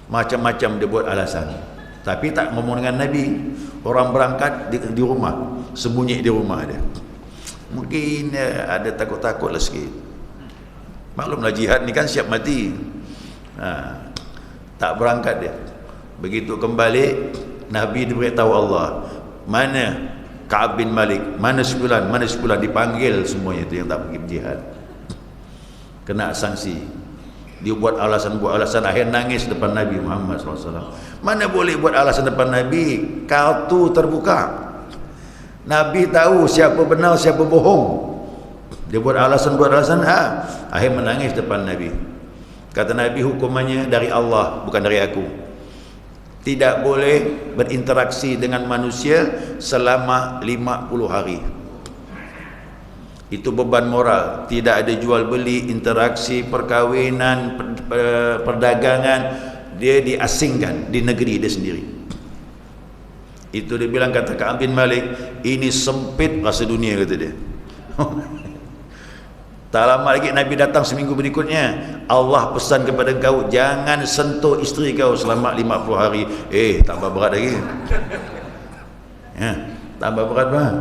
Macam-macam dia buat alasan, tapi tak ngomong dengan Nabi. Orang berangkat di rumah, sembunyi di rumah dia. Mungkin ada takut-takutlah sikit. Maklumlah jihad ni kan siap mati. Tak berangkat dia. Begitu kembali, Nabi diberitahu Allah, mana Ka'ab bin Malik, mana sebulan, dipanggil semuanya itu yang tak pergi berjihad. Kena sanksi. Dia buat alasan, akhir nangis depan Nabi Muhammad SAW. Mana boleh buat alasan depan Nabi? Kartu terbuka. Nabi tahu siapa benar, siapa bohong. Dia buat alasan, akhir menangis depan Nabi. Kata Nabi, hukumannya dari Allah, bukan dari aku. Tidak boleh berinteraksi dengan manusia selama 50 hari. Itu beban moral. Tidak ada jual beli, interaksi, perkahwinan, perdagangan. Dia diasingkan di negeri dia sendiri. Itu dia bilang, kata Ka'ab bin Malik, ini sempit rasa dunia, kata dia. Tak lama lagi Nabi datang seminggu berikutnya, Allah pesan kepada kau, jangan sentuh isteri kau selama 50 hari. Tambah berat lagi. Tambah berat bang.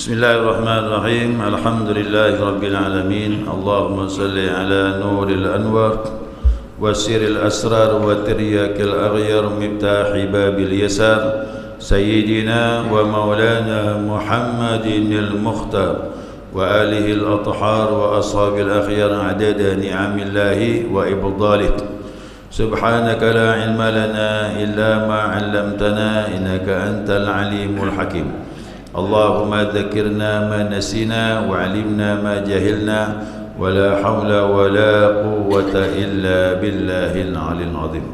Bismillahirrahmanirrahim. Alhamdulillahi rabbil alamin. Allahumma salli ala nuril anwar wa siril asrar wa tiryakil aghyar miftahi babil yasar sayyidina wa maulana Muhammadin al-mukhtar wa alihi al-athhar wa ashabil akhyar adada ni'amillahi wa ibdalih. Subhanaka la ilma lana illa ma 'allamtana innaka antal alimul hakim. Allahumma dzakirna ma nasina wa 'allimna ma jahilna wa la hawla wa la quwwata illa billahil 'aliyyil 'azim.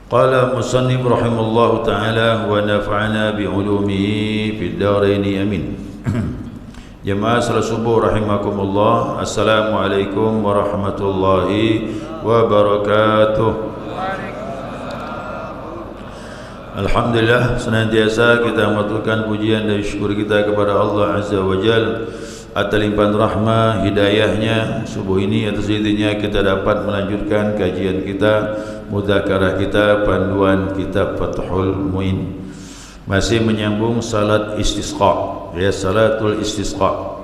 Qala musannif rahimallahu ta'ala wa nafa'ana bi 'ulumihi fid dharain amin. Jemaah salat subuh rahimakumullah. Assalamualaikum warahmatullahi wabarakatuh. Alhamdulillah, senantiasa kita mengaturkan pujian dan syukur kita kepada Allah Azza wa Jal atas limpahan rahmah hidayahnya. Subuh ini atas izinnya kita dapat melanjutkan kajian kita, mudzakarah kita, panduan kitab Fathul Muin. Masih menyambung salat istisqa, ya, salatul istisqa.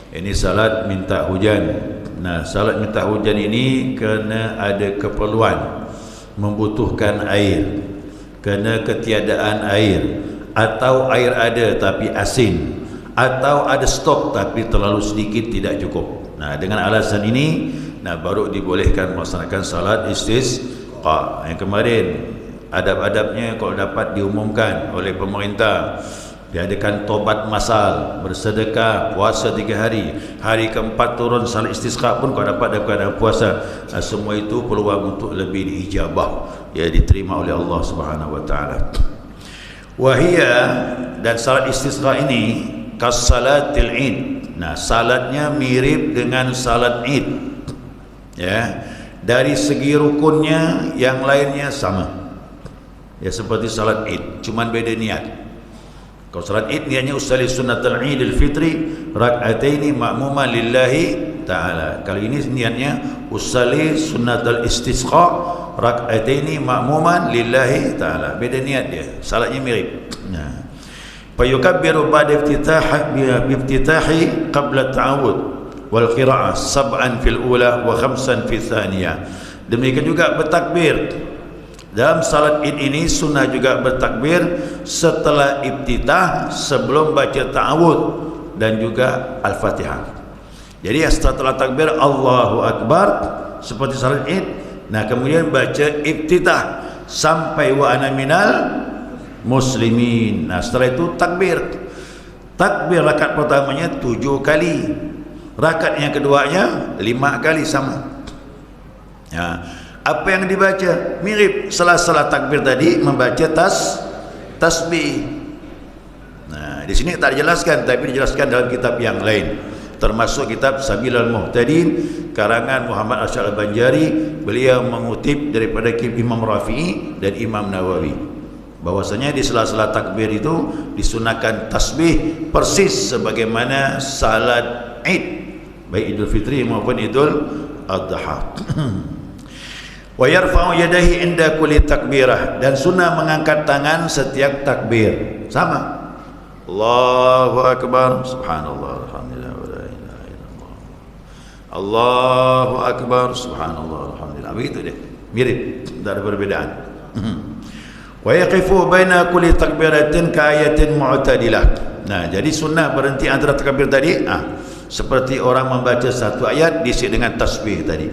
Ini salat minta hujan. Nah, salat minta hujan ini kerana ada keperluan, membutuhkan air, kerana ketiadaan air, atau air ada tapi asin, atau ada stok tapi terlalu sedikit tidak cukup. Nah, dengan alasan ini, baru dibolehkan melaksanakan salat istisqa. Yang kemarin adab-adabnya kalau dapat diumumkan oleh pemerintah, diadakan tobat masal, bersedekah, puasa 3 hari, hari keempat turun salat istisqa pun kalau dapat dalam keadaan puasa. Semua itu peluang untuk lebih diijabah, ya, diterima oleh Allah Subhanahu wa taala. Wahia, dan salat istisqa ini kasalatil id. Nah, salatnya mirip dengan salat id, ya, dari segi rukunnya yang lainnya sama, ya, seperti salat id, cuman beda niat. Kalau salat id niatnya usalli sunnatul idil fitri rak'ataini ma'muman lillahi ta'ala. Kali ini niatnya usalli sunnatul istisqa rak'ataini ma'muman lillahi ta'ala. Beda niat dia, salatnya mirip. Nah, fa yukabbiru ba'da iftitahi qabla ta'awud wal qira'ah sab'an fil ula wa khamsan fil thaniyah. Demikian juga bertakbir. Dalam salat id ini sunnah juga bertakbir setelah iftitah, sebelum baca ta'awud dan juga al-fatihah. Jadi setelah takbir Allahu Akbar seperti salat id, nah kemudian baca iftitah sampai wa ana minal muslimin. Nah setelah itu takbir. Takbir rakaat pertamanya 7 kali, rakaat yang keduanya 5 kali sama. Ya. Apa yang dibaca mirip, salah takbir tadi membaca tasbih. Nah, di sini tak dijelaskan, tapi dijelaskan dalam kitab yang lain. termasuk kitab Sabilul Muhtadin karangan Muhammad Asy'ari Al-Banjari. Beliau mengutip daripada Imam Rafi'i dan Imam Nawawi bahwasanya di sela-sela takbir itu disunahkan tasbih persis sebagaimana salat Id, baik Idul Fitri maupun Idul Adha. Wa yarfa'u yadayhi inda kulli takbirah, dan sunnah mengangkat tangan setiap takbir. Sama. Allahu akbar, subhanallah, alhamdulillah, wa la ilaha illallah. Allahu akbar, subhanallah, alhamdulillah. Begitu deh. Mirip, tidak ada perbedaan. Wa yaqifu baina kulli takbiratin ka ayatin mu'tadilah. Nah, jadi sunnah berhenti antara takbir tadi, seperti orang membaca satu ayat diisi dengan tasbih tadi.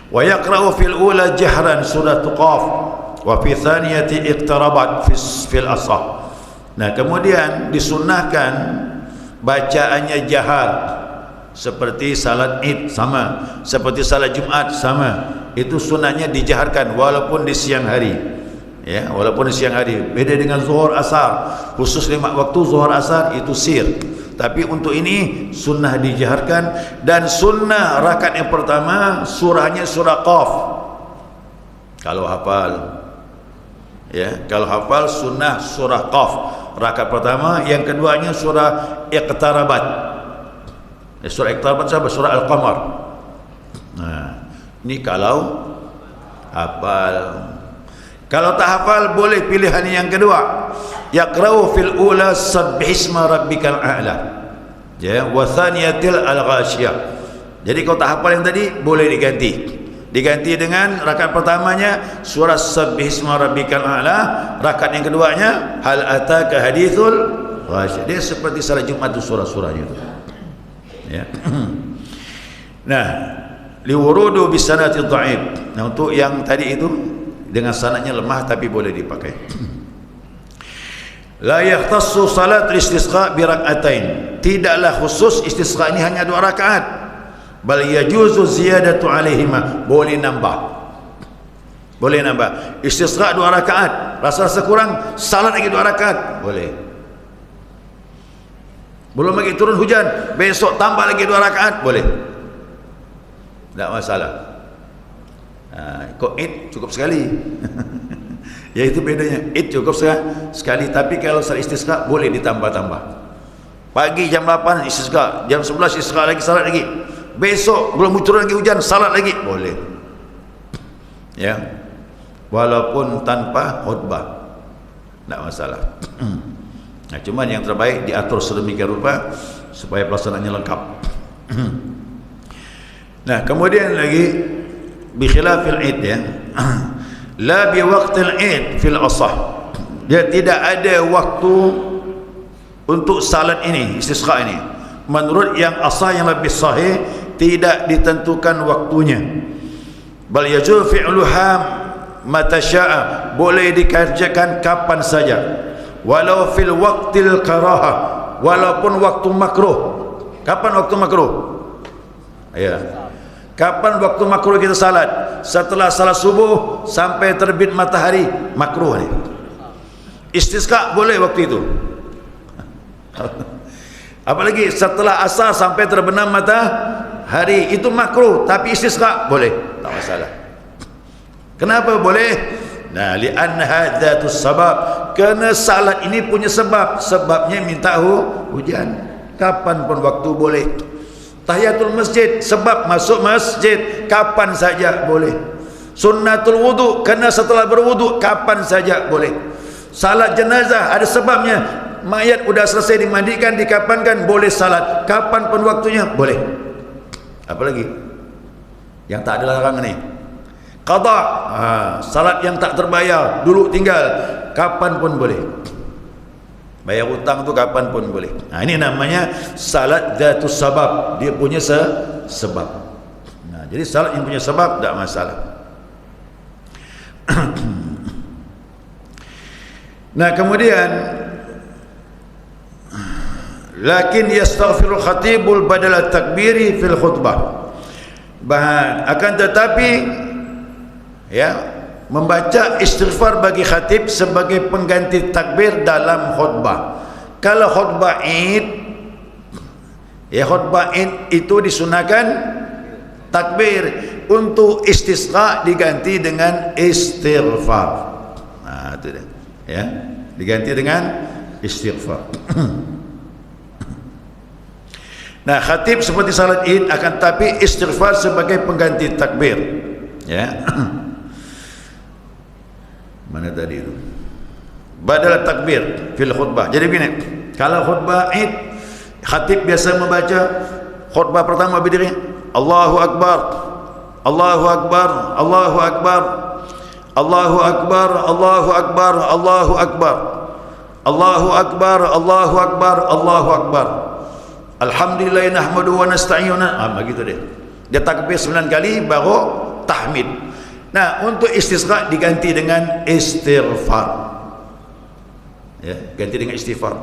Wa yaqra'u fil ula jahran surah Qaf wa fi thaniyati iqtarabat fil asah. Nah, kemudian disunnahkan bacaannya jahar seperti salat Id, sama seperti salat Jumat, sama. Itu sunnahnya dijaharkan walaupun di siang hari, ya, walaupun di siang hari. Beda dengan zuhur asar, khusus 5 waktu zuhur asar itu sir. Tapi untuk ini sunnah dijaharkan, dan sunnah rakaat yang pertama surahnya surah Qaf. Kalau hafal, ya, kalau hafal sunnah surah Qaf rakaat pertama, yang keduanya surah Iqtarabat. Surah Iqtarabat siapa? Surah Al-Qamar. Nah, ini kalau hafal. Kalau tak hafal boleh pilihan yang kedua. Yaqra'u fil ula sabbihisma rabbikal a'la, ya, wa thaniyatil al-ghasyiyah. Jadi kalau tak hafal yang tadi boleh diganti dengan rakaat pertamanya surah sabbihisma rabbikal a'la, rakaat yang keduanya hal ataka hadithul ghasyiyah. Dia seperti salat Jumat itu surah-surahnya itu, ya. Nah, liwurudu bisanati dhaif. Nah, untuk yang tadi itu dengan sanadnya lemah tapi boleh dipakai. La yahtassu salat istisqa bi rak'atain. Tidaklah khusus istisqa ini hanya 2 rakaat. Bal yajuzu ziyadatu alaihima. Boleh nambah. Boleh nambah. Istisqa 2 rakaat. Rasa-rasa kurang, salat lagi 2 rakaat. Boleh. Belum lagi turun hujan, besok tambah lagi 2 rakaat. Boleh. Tak masalah. Kok Id cukup sekali. Ya, itu bedanya. Id cukup sekali, tapi kalau salat istisqa boleh ditambah-tambah. Pagi jam 8 istisqa, jam 11 istisqa lagi, salat lagi. Besok belum turun lagi hujan, salat lagi, boleh. Ya. Walaupun tanpa khutbah, tak masalah. Nah, cuman yang terbaik diatur sedemikian rupa supaya pelaksanaannya lengkap. Nah, kemudian lagi bi khilafil Id, ya. La bi waqtil Id fil asah. Dia tidak ada waktu untuk salat ini, istisqa ini. Menurut yang asah yang lebih sahih, tidak ditentukan waktunya. Bal yajuz fi'luha mata syaa, boleh dikerjakan kapan saja. Walau fil waqtil karahah, walaupun waktu makruh. Kapan waktu makruh? Ya. Kapan waktu makruh kita salat? Setelah salat subuh sampai terbit matahari, makruh ni. Istisqa boleh waktu itu. Apalagi setelah asar sampai terbenam matahari, itu makruh, tapi istisqa boleh, tak masalah. Kenapa boleh? Nah, li'annaha dzatus sabab, kerana salat ini punya sebab. Sebabnya minta hujan. Kapan pun waktu boleh. Tahiyatul masjid, sebab masuk masjid, kapan saja boleh. Sunnatul wudu, kena setelah berwudu, kapan saja boleh. Salat jenazah ada sebabnya, mayat sudah selesai dimandikan, dikafankan, boleh salat kapan pun waktunya, boleh. Apalagi yang tak ada larangan ni, qada, salat yang tak terbayar, dulu tinggal, kapan pun boleh. Bayar hutang tu kapan pun boleh. Ini namanya salat dzatus sabab, dia punya sebab. Nah, jadi salat yang punya sebab tak masalah. Nah, kemudian lakin yastaghfiru khatibul badal takbiri fil khutbah. Akan tetapi, ya, membaca istighfar bagi khatib sebagai pengganti takbir dalam khutbah. Kalau khutbah Id Ya, khutbah Id itu disunahkan takbir. Untuk istisqa diganti dengan istighfar. Nah, itu dia. Ya, diganti dengan istighfar. Nah, khatib seperti salat Id akan tapi istighfar sebagai pengganti takbir. Ya. Mana tadi itu? Badal takbir fil khutbah. Jadi begini, kalau khutbah Id, khatib biasa membaca khutbah pertama berdiri, Allahu Akbar, Allahu Akbar, Allahu Akbar, Allahu Akbar, Allahu Akbar, Allahu Akbar, Allahu Akbar, Allahu Akbar, Allahu Akbar. Alhamdulillah nahmadu wa nasta'inu. Begitu dia. Dia takbir 9 kali baru tahmid. Nah, untuk istisqa diganti dengan istighfar. Ya, ganti dengan istighfar.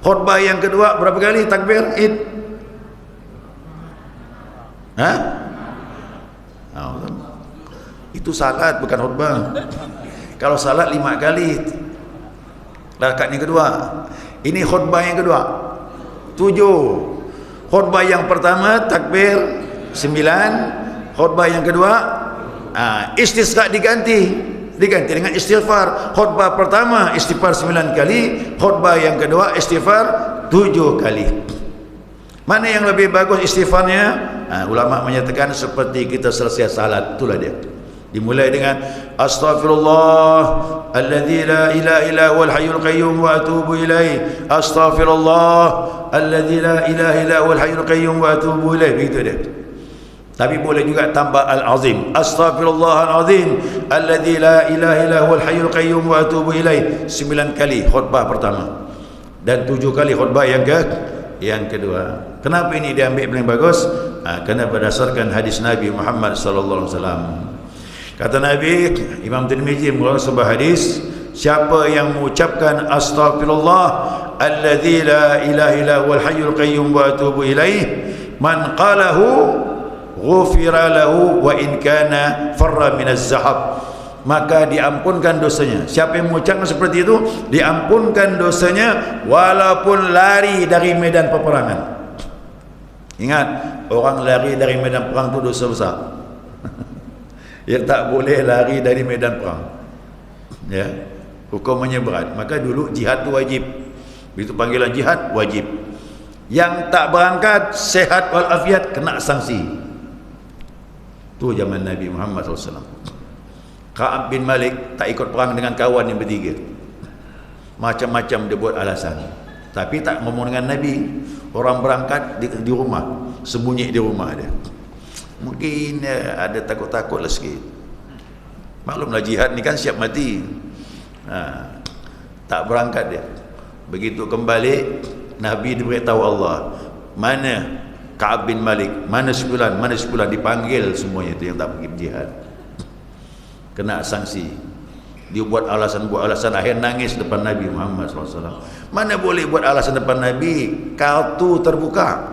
Khutbah yang kedua berapa kali takbir Id? Hah? Itu salat bukan khutbah. Kalau salat 5 kali rakaat yang kedua. Ini khutbah yang kedua 7. Khutbah yang pertama takbir 9. Khutbah yang kedua istisqa diganti dengan istighfar. Khutbah pertama istighfar 9 kali, khutbah yang kedua istighfar 7 kali. Mana yang lebih bagus istighfarnya? Ulama menyatakan seperti kita selesai salat, itulah dia. Dimulai dengan astaghfirullah alladzi la ilaha illa huwal hayyul qayyum wa atubu ilaih. Astaghfirullah alladzi la ilaha illa huwal hayyul qayyum wa atubu ilaih. Begitu dia. Tapi boleh juga tambah al-azim. Astaghfirullahalazim alladzi la ilaha illa huwal hayyul qayyum wa atubu ilaih. 9 kali khutbah pertama dan 7 kali khutbah yang kedua. Kenapa ini diambil paling bagus? Kerana berdasarkan hadis Nabi Muhammad sallallahu alaihi wasallam. Kata Nabi, Imam Tirmizi mengeluarkan sebuah hadis, siapa yang mengucapkan astaghfirullah alladzi la ilaha illa huwal hayyul qayyum wa atubu ilaih, man qalahu ghufira lahu wa in kana farra minaz zahab, maka diampunkan dosanya. Siapa yang mengucapkan seperti itu, diampunkan dosanya walaupun lari dari medan peperangan. Ingat, orang lari dari medan perang itu dosa besar. Ya, tak boleh lari dari medan perang. Ya, hukumannya berat. Maka dulu jihad itu wajib. Begitu panggilan jihad wajib. Yang tak berangkat sehat walafiat kena sanksi. Itu zaman Nabi Muhammad SAW. Ka'ab bin Malik tak ikut perang dengan kawan yang bertiga. Macam-macam dia buat alasan. Tapi tak ngomong dengan Nabi. Orang berangkat di rumah, sembunyi di rumah dia. Mungkin ada takut-takutlah sikit. Maklumlah jihad ni kan siap mati. Tak berangkat dia. Begitu kembali, Nabi diberitahu Allah, mana Ka'ab bin Malik, mana sebulan dipanggil semuanya itu yang tak pergi jihad. Kena sanksi. Dia buat alasan, akhir nangis depan Nabi Muhammad SAW. Mana boleh buat alasan depan Nabi? Kartu terbuka.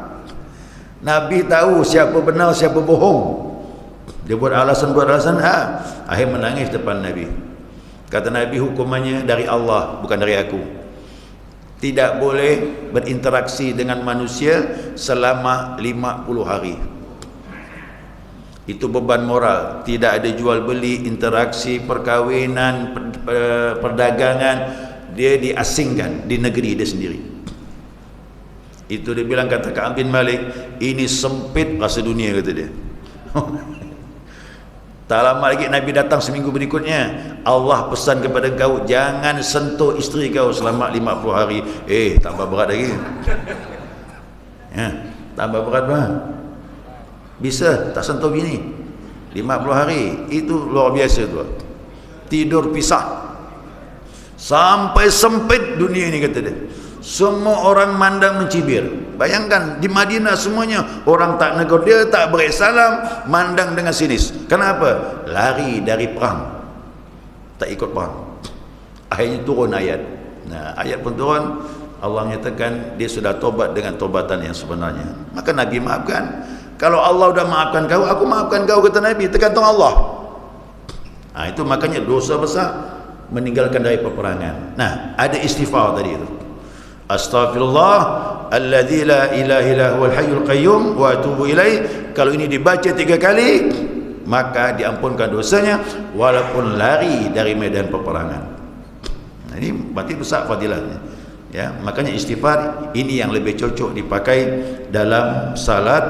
Nabi tahu siapa benar, siapa bohong. Dia buat alasan, akhir menangis depan Nabi. Kata Nabi, hukumannya dari Allah, bukan dari aku. Tidak boleh berinteraksi dengan manusia selama 50 hari. Itu beban moral. Tidak ada jual beli, interaksi, perkahwinan, perdagangan. Dia diasingkan di negeri dia sendiri. Itu dia bilang, kata Ka'ab bin Malik, ini sempit rasa dunia, kata dia. Tak lama lagi Nabi datang seminggu berikutnya, Allah pesan kepada kau, jangan sentuh isteri kau selama 50 hari. Tambah berat lagi. Tambah berat bang. Bisa tak sentuh bini 50 hari. Itu luar biasa tu. Tidur pisah sampai sempit dunia ini, kata dia. Semua orang mandang mencibir. Bayangkan di Madinah semuanya orang tak negur dia, tak beri salam, mandang dengan sinis. Kenapa? Lari dari perang, tak ikut perang. Akhirnya turun ayat. Nah, ayat pun turun. Allah menyatakan dia sudah tobat dengan tobatan yang sebenarnya. Maka Nabi maafkan. Kalau Allah sudah maafkan kau, aku maafkan kau, kata Nabi. Tergantung Allah. Itu makanya dosa besar meninggalkan dari peperangan. Nah, ada istighfar tadi itu. Astaghfirullah alladzi la ilaha illa huwal hayyul qayyum wa atubu ilaih. Kalau ini dibaca 3 kali, maka diampunkan dosanya walaupun lari dari medan peperangan. Nah, ini berarti besar fadilahnya. Ya, makanya istighfar ini yang lebih cocok dipakai dalam salat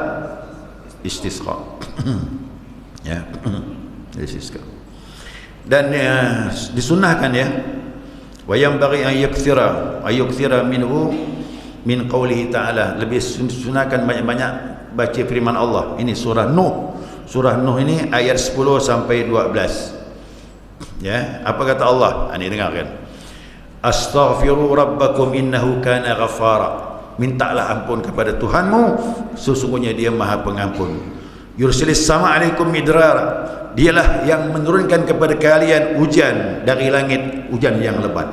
istisqa. Ya, istisqa. Dan disunnahkan ya, wa yanbaghi an yakthira minhu min qawlihi ta'ala. Lebih sunahkan banyak-banyak baca firman Allah. Ini surah Nuh. Surah Nuh ini ayat 10 sampai 12. Ya, apa kata Allah? Ini dengarkan. Astaghfiru rabbakum innahu kana ghaffara. Mintalah ampun kepada Tuhanmu, sesungguhnya Dia Maha Pengampun. Yursilis sama alaikum midrar. Dialah yang menurunkan kepada kalian hujan dari langit, hujan yang lebat.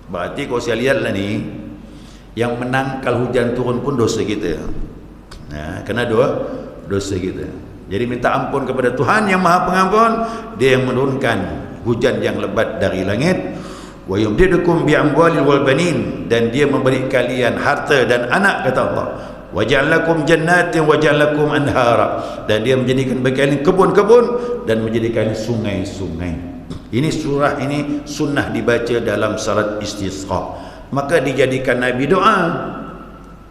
Berarti kalau saya lihatlah ni, yang menang kalau hujan turun pun dosa kita. Nah, kena dosa kita. Jadi minta ampun kepada Tuhan yang Maha Pengampun. Dia yang menurunkan hujan yang lebat dari langit. Wa yumdidukum bi amwalin wal banin, dan Dia memberi kalian harta dan anak, kata Allah. Wa ja'alakum jannatin wa ja'alakum anhara, dan Dia menjadikan bagi kalian kebun-kebun dan menjadikan sungai-sungai. Ini surah ini sunnah dibaca dalam salat istisqa. Maka dijadikan Nabi doa.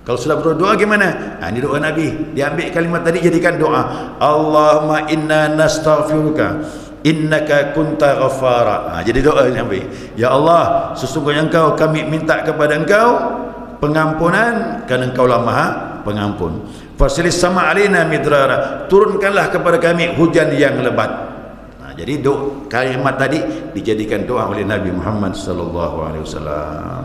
Kalau sudah berdoa gimana? Ini doa Nabi. Dia ambil kalimat tadi jadikan doa. Allahumma inna nastaghfiruka innaka kunta ghaffara. Jadi doa Nabi. Ya Allah, sesungguhnya Engkau, kami minta kepada Engkau pengampunan kerana Engkaulah Maha Pengampun. Fasilis sama alina midrara, turunkanlah kepada kami hujan yang lebat. Jadi kalimat tadi dijadikan doa oleh Nabi Muhammad sallallahu alaihi wasallam.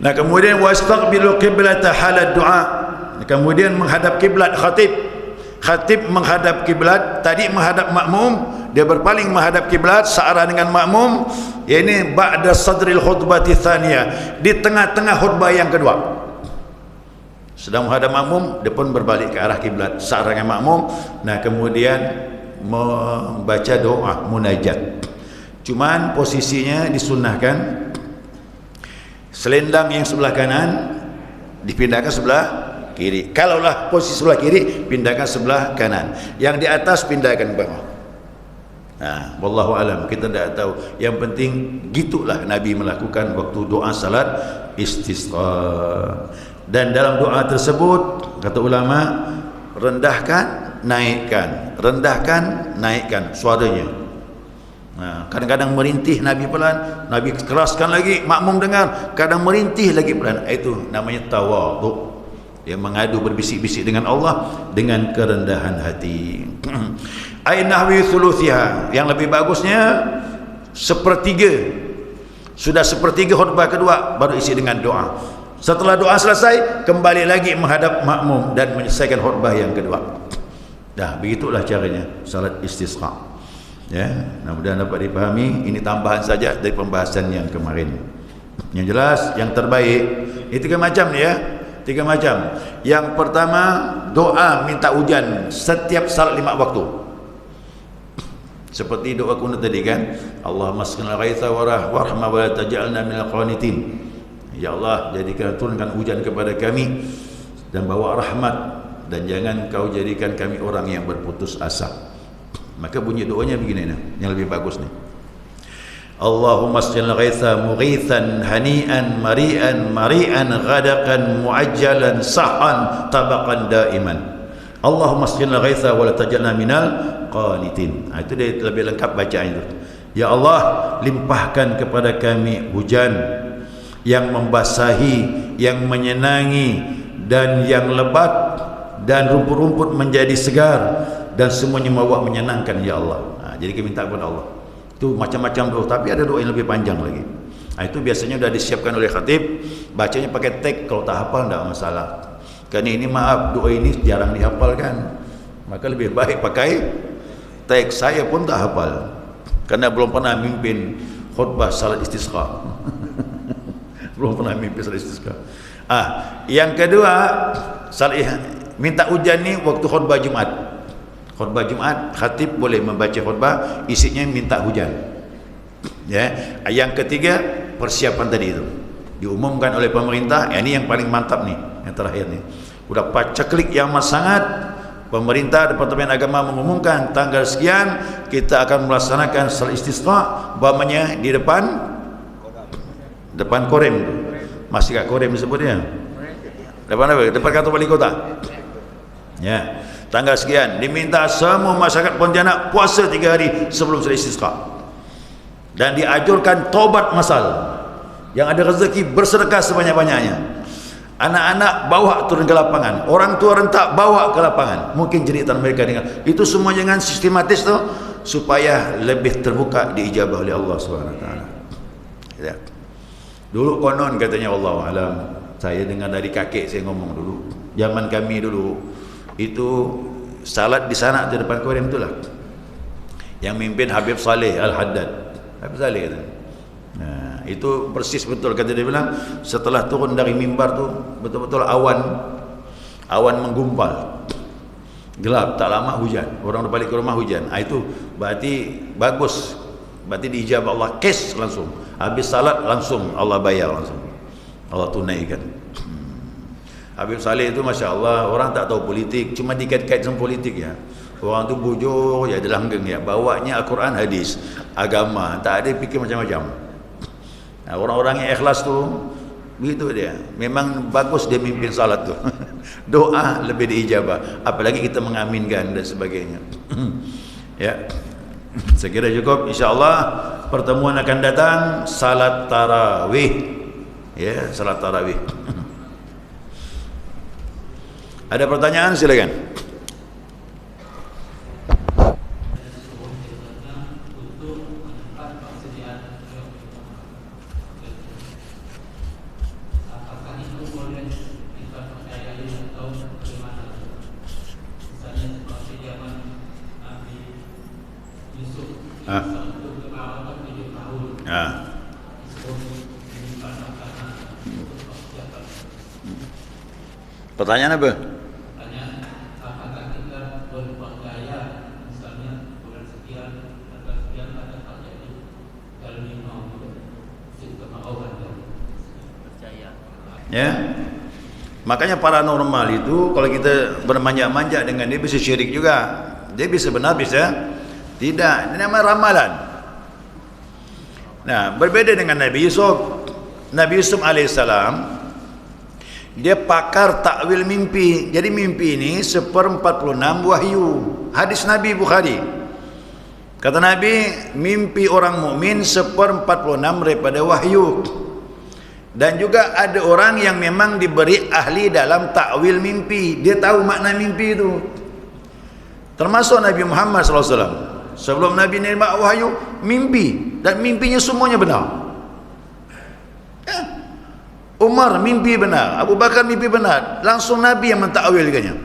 Nah, kemudian wastaqbilu qiblata halad doa. Kemudian menghadap kiblat khatib. Khatib menghadap kiblat, tadi menghadap makmum, dia berpaling menghadap kiblat searah dengan makmum. Ini ba'da sadril khutbati tsaniyah, di tengah-tengah khutbah yang kedua. Sedang menghadap makmum, dia pun berbalik ke arah kiblat searah dengan makmum. Nah, kemudian membaca doa munajat. Cuman posisinya disunnahkan selendang yang sebelah kanan dipindahkan sebelah kiri. Kalaulah posisi sebelah kiri, pindahkan sebelah kanan. Yang di atas pindahkan bawah. Nah, wallahu alam, kita tidak tahu. Yang penting gitulah Nabi melakukan waktu doa salat istisqa. Dan dalam doa tersebut kata ulama, rendahkan, naikkan, rendahkan, naikkan suaranya. Nah, kadang-kadang merintih Nabi pelan, Nabi keraskan lagi, makmum dengar, kadang merintih lagi pelan. Itu namanya tawadhu. Dia mengadu berbisik-bisik dengan Allah dengan kerendahan hati. Ai nahwi thuluthiha, yang lebih bagusnya sepertiga. Sudah sepertiga khutbah kedua baru isi dengan doa. Setelah doa selesai, kembali lagi menghadap makmum dan menyelesaikan khutbah yang kedua. Dah, begitulah caranya salat istisqa. Ya, mudah-mudahan dapat dipahami. Ini tambahan saja dari pembahasan yang kemarin. Yang jelas, yang terbaik ini 3 macam ni ya. 3 macam. Yang pertama, doa minta hujan setiap salat 5 waktu. Seperti doa kunut tadi kan, Allahumma asqina ghaitha warhamna wa la taj'alna minal qanitin. Ya Allah, jadikan, turunkan hujan kepada kami dan bawa rahmat, dan jangan Kau jadikan kami orang yang berputus asa. Maka bunyi doanya begini nih, yang lebih bagus nih. Allahumma asqina ghaitha mughithan hani'an mari'an ghadakan muajjalan sahan tabaqan daiman. Allahumma asqina ghaitha wa la taj'alna minal qanitin. Itu dia lebih lengkap bacaan itu. Ya Allah, limpahkan kepada kami hujan yang membasahi, yang menyenangi, dan yang lebat, dan rumput-rumput menjadi segar, dan semuanya membawa menyenangkan ya Allah. Jadi kita minta kepada Allah. Itu macam-macam doa, tapi ada doa yang lebih panjang lagi. Itu biasanya sudah disiapkan oleh khatib, bacanya pakai teks. Kalau tak hafal tidak masalah. Karena ini maaf, doa ini jarang dihafalkan, maka lebih baik pakai teks. Saya pun tak hafal karena belum pernah mimpin khutbah salat istisqa. Belum pernah mimpin salat istisqa. Yang kedua, minta hujan ni waktu khutbah Jumat. Khutbah Jumat, khatib boleh membaca khutbah, isinya minta hujan. Ya. Yang ketiga, persiapan tadi itu. diumumkan oleh pemerintah. Ini yang paling mantap nih, yang terakhir nih. Udah paceklik yang sangat. Pemerintah Departemen Agama mengumumkan tanggal sekian kita akan melaksanakan salat istisqa, umpamanya di depan Korem. Masih kat Korem disebutnya. Depan apa? Depan kantor wali kota. Ya. Tanggal sekian diminta semua masyarakat Pontianak puasa 3 hari sebelum salat istisqa. Dan dianjurkan taubat masal. Yang ada rezeki bersedekah sebanyak-banyaknya. Anak-anak bawa turun ke lapangan, orang tua rentak bawa ke lapangan. Mungkin jeritan mereka dengan itu semua jangan sistematis tu, supaya lebih terbuka diijabah oleh Allah SWT. Ya. Dulu konon katanya Allah alam, saya dengar dari kakek saya ngomong dulu, zaman kami dulu itu salat di sana di depan Korem itulah yang mimpin Habib Saleh Al-Haddad. Habib Saleh katanya. Nah, itu persis betul kata dia bilang, setelah turun dari mimbar tu betul-betul awan menggumpal, gelap, tak lama hujan, orang dah balik ke rumah hujan. Itu berarti bagus, berarti diijabah Allah kes langsung, habis salat langsung Allah bayar, langsung Allah tunaikan. Habib Saleh itu Masya Allah, orang tak tahu politik, cuma dikait-kait sama politik ya. Orang tu bujur ya, dia langgeng ya, bawanya Al-Quran, hadis, agama, tak ada fikir macam-macam. Nah, orang-orang yang ikhlas tu begitu dia. Memang bagus dia mimpin salat tu. Doa lebih diijabah, apalagi kita mengaminkan dan sebagainya. Ya. Saya kira cukup, insya-Allah pertemuan akan datang salat tarawih. Ya, salat tarawih. Ada pertanyaan silakan. Pertanyaan apa? Pertanyaan, apakah kita berpercaya misalnya bulan sekian, tanggal sekian ada terjadi El Nino sistem awan percaya? Ya. Makanya paranormal itu kalau kita bermanja-manja dengan dia bisa syirik juga. Dia bisa benar, bisa tidak. Ini namanya ramalan. Nah, berbeda dengan Nabi Yusuf. Nabi Yusuf alaihissalam dia pakar takwil mimpi. Jadi mimpi ini 1/46 wahyu. Hadis Nabi Bukhari. Kata Nabi, mimpi orang mukmin 1/46 daripada wahyu. Dan juga ada orang yang memang diberi ahli dalam takwil mimpi. Dia tahu makna mimpi itu. Termasuk Nabi Muhammad SAW. Sebelum Nabi nerima wahyu, mimpi. Dan mimpinya semuanya benar. Ya. Umar mimpi benar, Abu Bakar mimpi benar, langsung Nabi yang mentakwilkannya.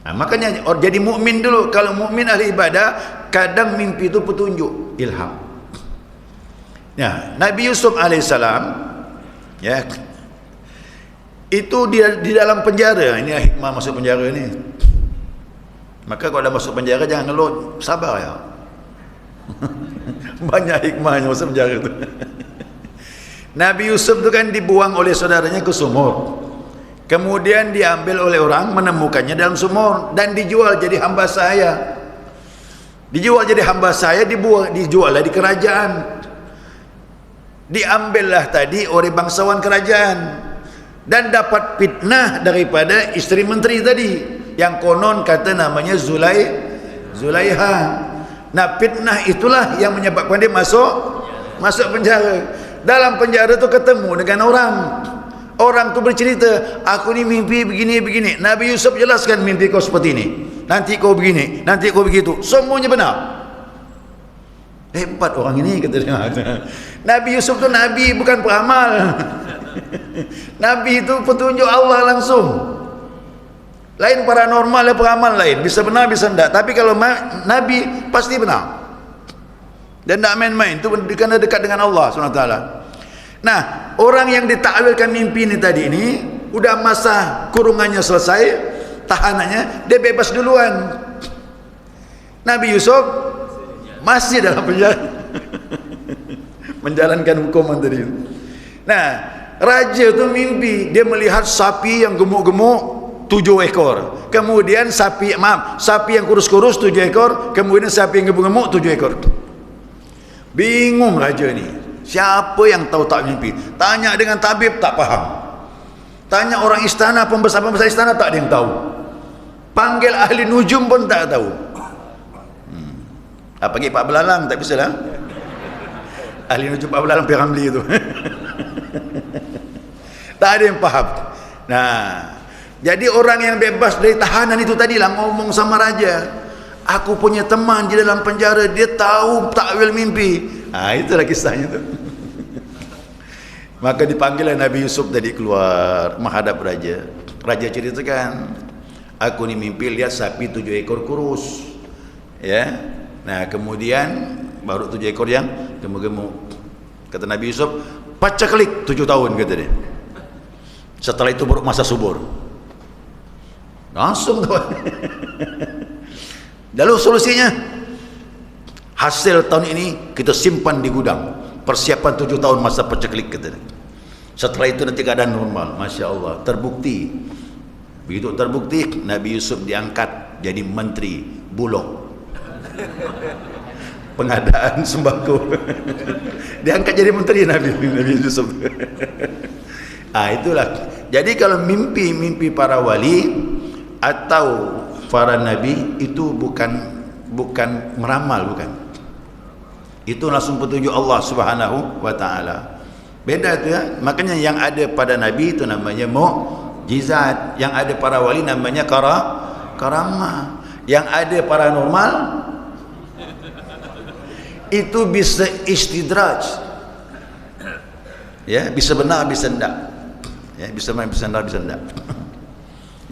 Nah, makanya jadi mukmin dulu. Kalau mukmin ahli ibadah, kadang mimpi itu petunjuk, ilham. Ya, Nabi Yusuf alaihissalam, ya, itu dia di dalam penjara. Ini hikmah masuk penjara ini. Maka kalau dah masuk penjara jangan ngeluh, sabar ya. Banyak hikmahnya masuk penjara itu. Nabi Yusuf itu kan dibuang oleh saudaranya ke sumur. Kemudian diambil oleh orang, menemukannya dalam sumur dan dijual jadi hamba saya. Dijual jadi hamba saya, dijuallah di kerajaan. Diambillah tadi oleh bangsawan kerajaan dan dapat fitnah daripada isteri menteri tadi yang konon kata namanya Zulaiha. Nah, fitnah itulah yang menyebabkan dia masuk penjara. Dalam penjara tu ketemu dengan orang tu bercerita, aku ni mimpi begini. Nabi Yusuf jelaskan, mimpi kau seperti ini, nanti kau begini, nanti kau begitu, semuanya benar. Hebat orang ini, kata dia. Nabi Yusuf tu nabi, bukan peramal. Nabi itu petunjuk Allah langsung. Lain paranormal dan peramal lain, bisa benar bisa tidak. Tapi kalau nabi pasti benar. Dan tak main-main, itu kerana dekat dengan Allah SWT. Nah, orang yang ditakwilkan mimpi ini tadi ini, udah masa kurungannya selesai, tahanannya, dia bebas duluan. Nabi Yusuf masih dalam penjara. Menjalankan hukuman tadi. Nah, raja tu mimpi dia melihat sapi yang gemuk-gemuk 7 ekor. Kemudian sapi yang kurus-kurus 7 ekor, kemudian sapi yang gemuk-gemuk 7 ekor. Bingung raja ni. Siapa yang tahu tak mimpi? Tanya dengan tabib tak faham. Tanya orang istana, pembesar-pembesar istana tak ada yang tahu. Panggil ahli nujum pun tak tahu. Panggil Pak Belalang tak bisa lah. Ahli nujum Pak Belalang pergi Ramli tu. Tak ada yang faham. Nah, jadi orang yang bebas dari tahanan itu tadilah ngomong sama raja, aku punya teman di dalam penjara, dia tahu takwil mimpi. Itulah kisahnya tu. Maka dipanggillah Nabi Yusuf tadi keluar menghadap raja. Raja ceritakan, aku ni mimpi lihat sapi 7 ekor kurus, ya. Nah, kemudian baru 7 ekor yang gemuk-gemuk. Kata Nabi Yusuf, pacaklik 7 tahun, kata dia. Setelah itu baru masa subur. Langsung tuan. Lalu solusinya, hasil tahun ini kita simpan di gudang, persiapan 7 tahun masa pacaklik, kata dia. Setelah itu nanti keadaan normal. Masya Allah, terbukti. Begitu terbukti, Nabi Yusuf diangkat jadi menteri Bulog, pengadaan sembako. Diangkat jadi menteri Nabi Yusuf. Itulah. Jadi kalau mimpi para wali atau para nabi itu bukan meramal, bukan. Itu langsung petunjuk Allah Subhanahu wa taala. Beda itu ya. Makanya yang ada pada nabi itu namanya mukjizat, yang ada para wali namanya karamah, yang ada paranormal itu bisa istidraj. Ya, bisa benar bisa enggak. Ya, bisa benar bisa enggak.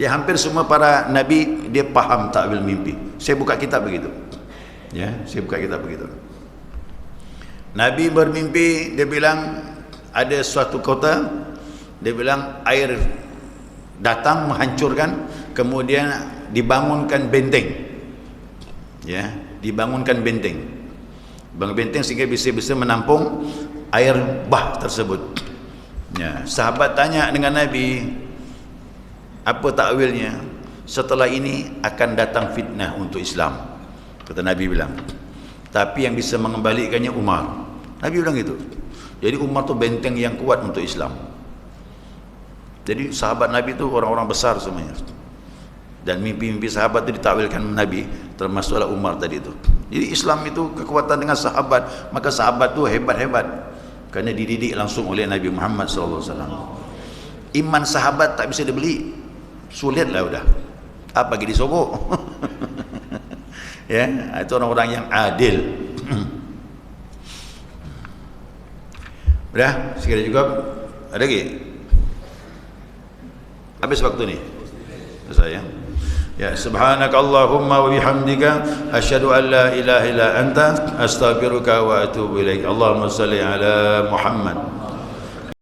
Ya, hampir semua para nabi dia paham takwil mimpi. Saya buka kitab begitu. Ya, saya buka kitab begitu. Nabi bermimpi, dia bilang ada suatu kota, dia bilang air datang menghancurkan, kemudian dibangunkan benteng. Ya, dibangunkan benteng. Bangun benteng sehingga bisa menampung air bah tersebut. Ya, sahabat tanya dengan Nabi, apa takwilnya? Setelah ini akan datang fitnah untuk Islam. Kata Nabi bilang, tapi yang bisa mengembalikannya Umar. Nabi bilang gitu. Jadi Umar tu benteng yang kuat untuk Islam. Jadi sahabat Nabi itu orang-orang besar semuanya. Dan mimpi-mimpi sahabat itu ditakwilkan Nabi, termasuklah Umar tadi itu. Jadi Islam itu kekuatan dengan sahabat, maka sahabat itu hebat-hebat kerana dididik langsung oleh Nabi Muhammad SAW. Iman sahabat tak bisa dibeli, sulitlah udah. Apa lagi disogok? Ya, itu orang-orang yang adil. Udah, sekali juga. Ada lagi? Habis waktu ni. Saya. Ya, subhanakallahumma wa bihamdika asyhadu an la ilaha illa anta astaghfiruka wa atubu ilaik. Allahumma shalli ala Muhammad